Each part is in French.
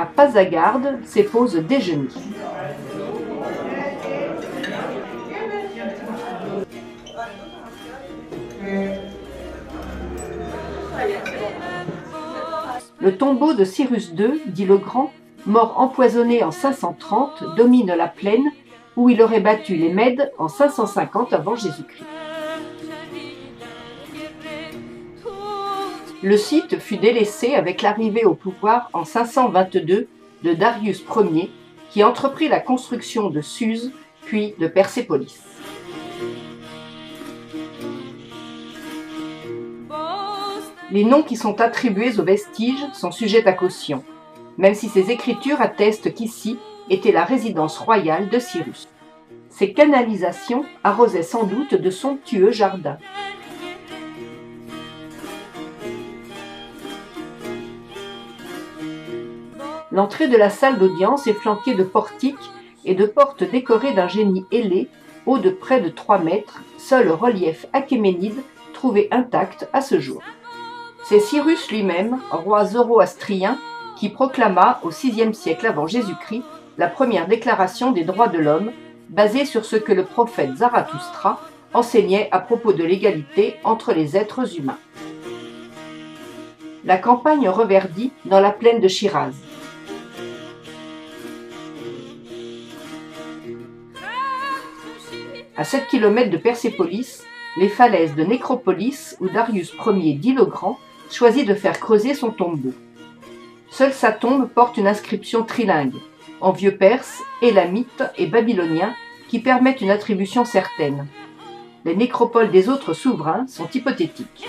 À Passagarde, c'est pause déjeuner. Le tombeau de Cyrus II, dit le Grand, mort empoisonné en 530, domine la plaine où il aurait battu les Mèdes en 550 avant Jésus-Christ. Le site fut délaissé avec l'arrivée au pouvoir en 522 de Darius Ier, qui entreprit la construction de Suse puis de Persépolis. Les noms qui sont attribués aux vestiges sont sujets à caution, même si ces écritures attestent qu'ici était la résidence royale de Cyrus. Ces canalisations arrosaient sans doute de somptueux jardins. L'entrée de la salle d'audience est flanquée de portiques et de portes décorées d'un génie ailé, haut de près de 3 mètres, seul relief achéménide trouvé intact à ce jour. C'est Cyrus lui-même, roi zoroastrien, qui proclama au VIe siècle avant Jésus-Christ la première déclaration des droits de l'homme, basée sur ce que le prophète Zarathustra enseignait à propos de l'égalité entre les êtres humains. La campagne reverdit dans la plaine de Shiraz. À 7 km de Persépolis, les falaises de Nécropolis, où Darius Ier dit le Grand choisit de faire creuser son tombeau. Seule sa tombe porte une inscription trilingue, en vieux perse, élamite et babylonien, qui permettent une attribution certaine. Les nécropoles des autres souverains sont hypothétiques.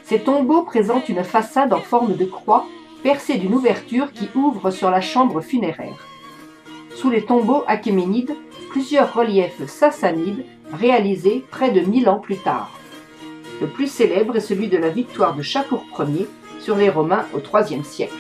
Ces tombeaux présentent une façade en forme de croix percée d'une ouverture qui ouvre sur la chambre funéraire. Sous les tombeaux achéménides, plusieurs reliefs sassanides réalisés près de 1000 ans plus tard. Le plus célèbre est celui de la victoire de Shapur Ier sur les Romains au IIIe siècle.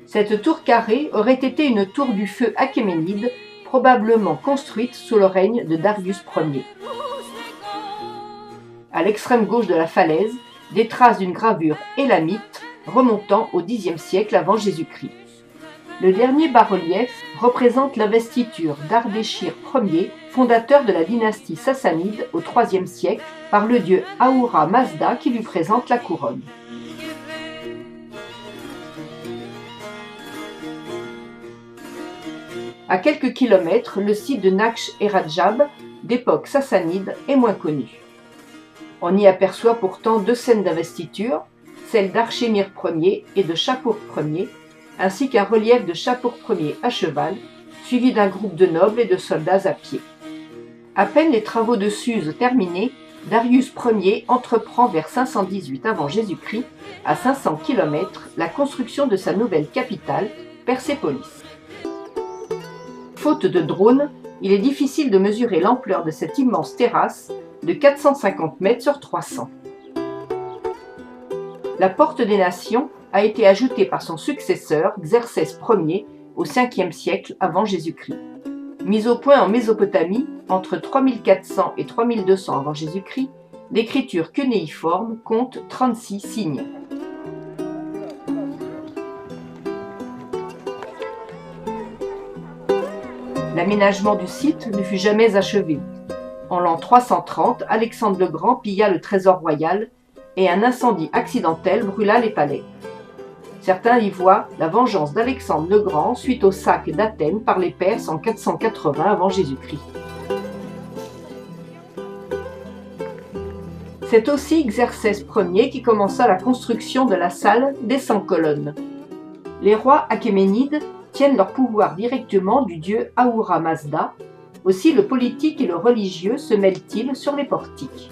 Cette tour carrée aurait été une tour du feu achéménide, probablement construite sous le règne de Darius Ier. À l'extrême gauche de la falaise, des traces d'une gravure élamite remontant au Xe siècle avant Jésus-Christ. Le dernier bas-relief représente l'investiture d'Ardeshir Ier, fondateur de la dynastie sassanide au IIIe siècle, par le dieu Ahura Mazda qui lui présente la couronne. À quelques kilomètres, le site de Naksh-e-Rajab, d'époque sassanide, est moins connu. On y aperçoit pourtant 2 scènes d'investiture, celle d'Archémir Ier et de Shapur Ier, ainsi qu'un relief de Shapur Ier à cheval, suivi d'un groupe de nobles et de soldats à pied. À peine les travaux de Suse terminés, Darius Ier entreprend vers 518 avant Jésus-Christ, à 500 km, la construction de sa nouvelle capitale, Persépolis. Faute de drone, il est difficile de mesurer l'ampleur de cette immense terrasse de 450 mètres sur 300. La porte des nations a été ajoutée par son successeur Xerxès Ier au Ve siècle avant Jésus-Christ. Mise au point en Mésopotamie, entre 3400 et 3200 avant Jésus-Christ, l'écriture cunéiforme compte 36 signes. L'aménagement du site ne fut jamais achevé. En l'an 330, Alexandre le Grand pilla le trésor royal et un incendie accidentel brûla les palais. Certains y voient la vengeance d'Alexandre le Grand suite au sac d'Athènes par les Perses en 480 avant Jésus-Christ. C'est aussi Xerxès Ier qui commença la construction de la salle des 100 colonnes. Les rois achéménides tiennent leur pouvoir directement du dieu Ahura Mazda. Aussi le politique et le religieux se mêlent-ils sur les portiques.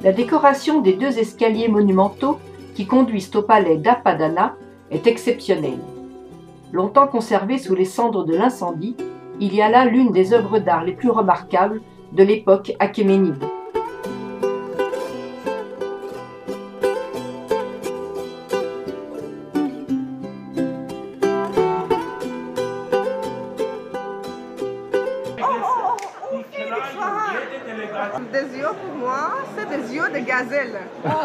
La décoration des 2 escaliers monumentaux qui conduisent au palais d'Apadana est exceptionnelle. Longtemps conservée sous les cendres de l'incendie, il y a là l'une des œuvres d'art les plus remarquables de l'époque achéménide. Des yeux pour moi, c'est des yeux de gazelle. C'est ça,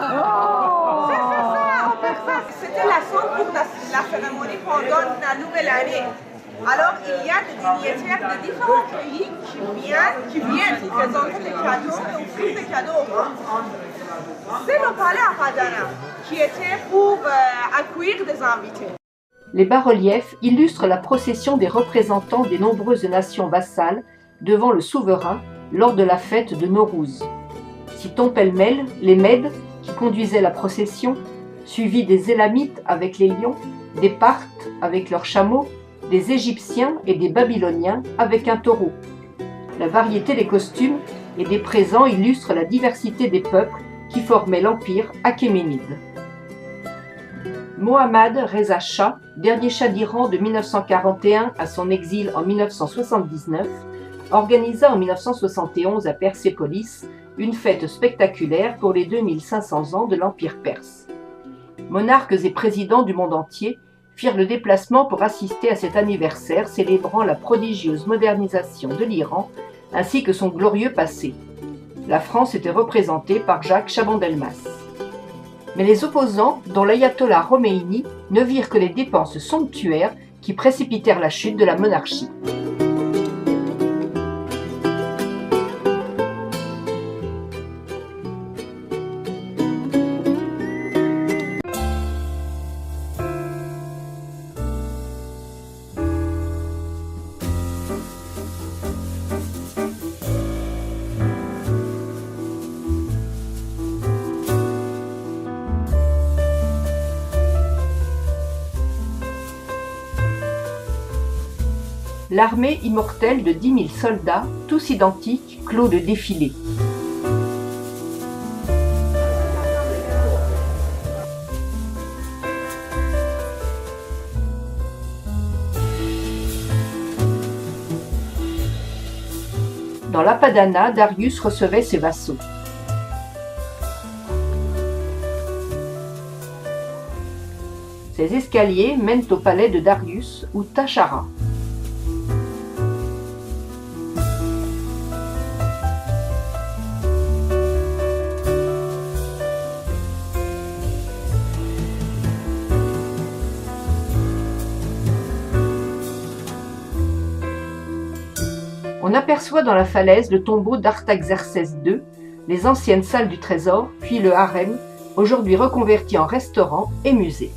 en fait ça. C'était la sonde pour la cérémonie pendant la nouvelle année. Alors il y a des dignitaires de différents pays qui viennent présenter des cadeaux et offrir des cadeaux au roi. C'est le palais Apadana qui était pour accueillir des invités. Les bas-reliefs illustrent la procession des représentants des nombreuses nations vassales devant le souverain lors de la fête de Nowruz. Citons pêle-mêle les Mèdes qui conduisaient la procession, suivis des Élamites avec les lions, des Parthes avec leurs chameaux, des Égyptiens et des Babyloniens avec un taureau. La variété des costumes et des présents illustre la diversité des peuples qui formaient l'empire achéménide. Mohammad Reza Shah, dernier Shah d'Iran de 1941 à son exil en 1979, organisa en 1971 à Persépolis une fête spectaculaire pour les 2500 ans de l'Empire perse. Monarques et présidents du monde entier firent le déplacement pour assister à cet anniversaire célébrant la prodigieuse modernisation de l'Iran ainsi que son glorieux passé. La France était représentée par Jacques Chaban-Delmas. Mais les opposants, dont l'ayatollah Khomeini, ne virent que les dépenses somptuaires qui précipitèrent la chute de la monarchie. L'armée immortelle de 10 000 soldats, tous identiques, clôt le défilé. Dans l'Apadana, Darius recevait ses vassaux. Ces escaliers mènent au palais de Darius ou Tachara. On aperçoit dans la falaise le tombeau d'Artaxerxès II, les anciennes salles du trésor, puis le harem, aujourd'hui reconverti en restaurant et musée.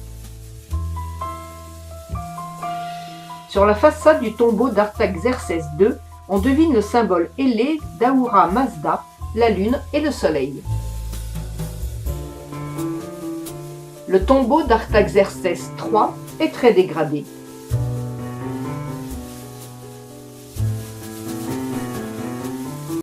Sur la façade du tombeau d'Artaxerxès II, on devine le symbole ailé d'Ahura Mazda, la lune et le soleil. Le tombeau d'Artaxerxès III est très dégradé.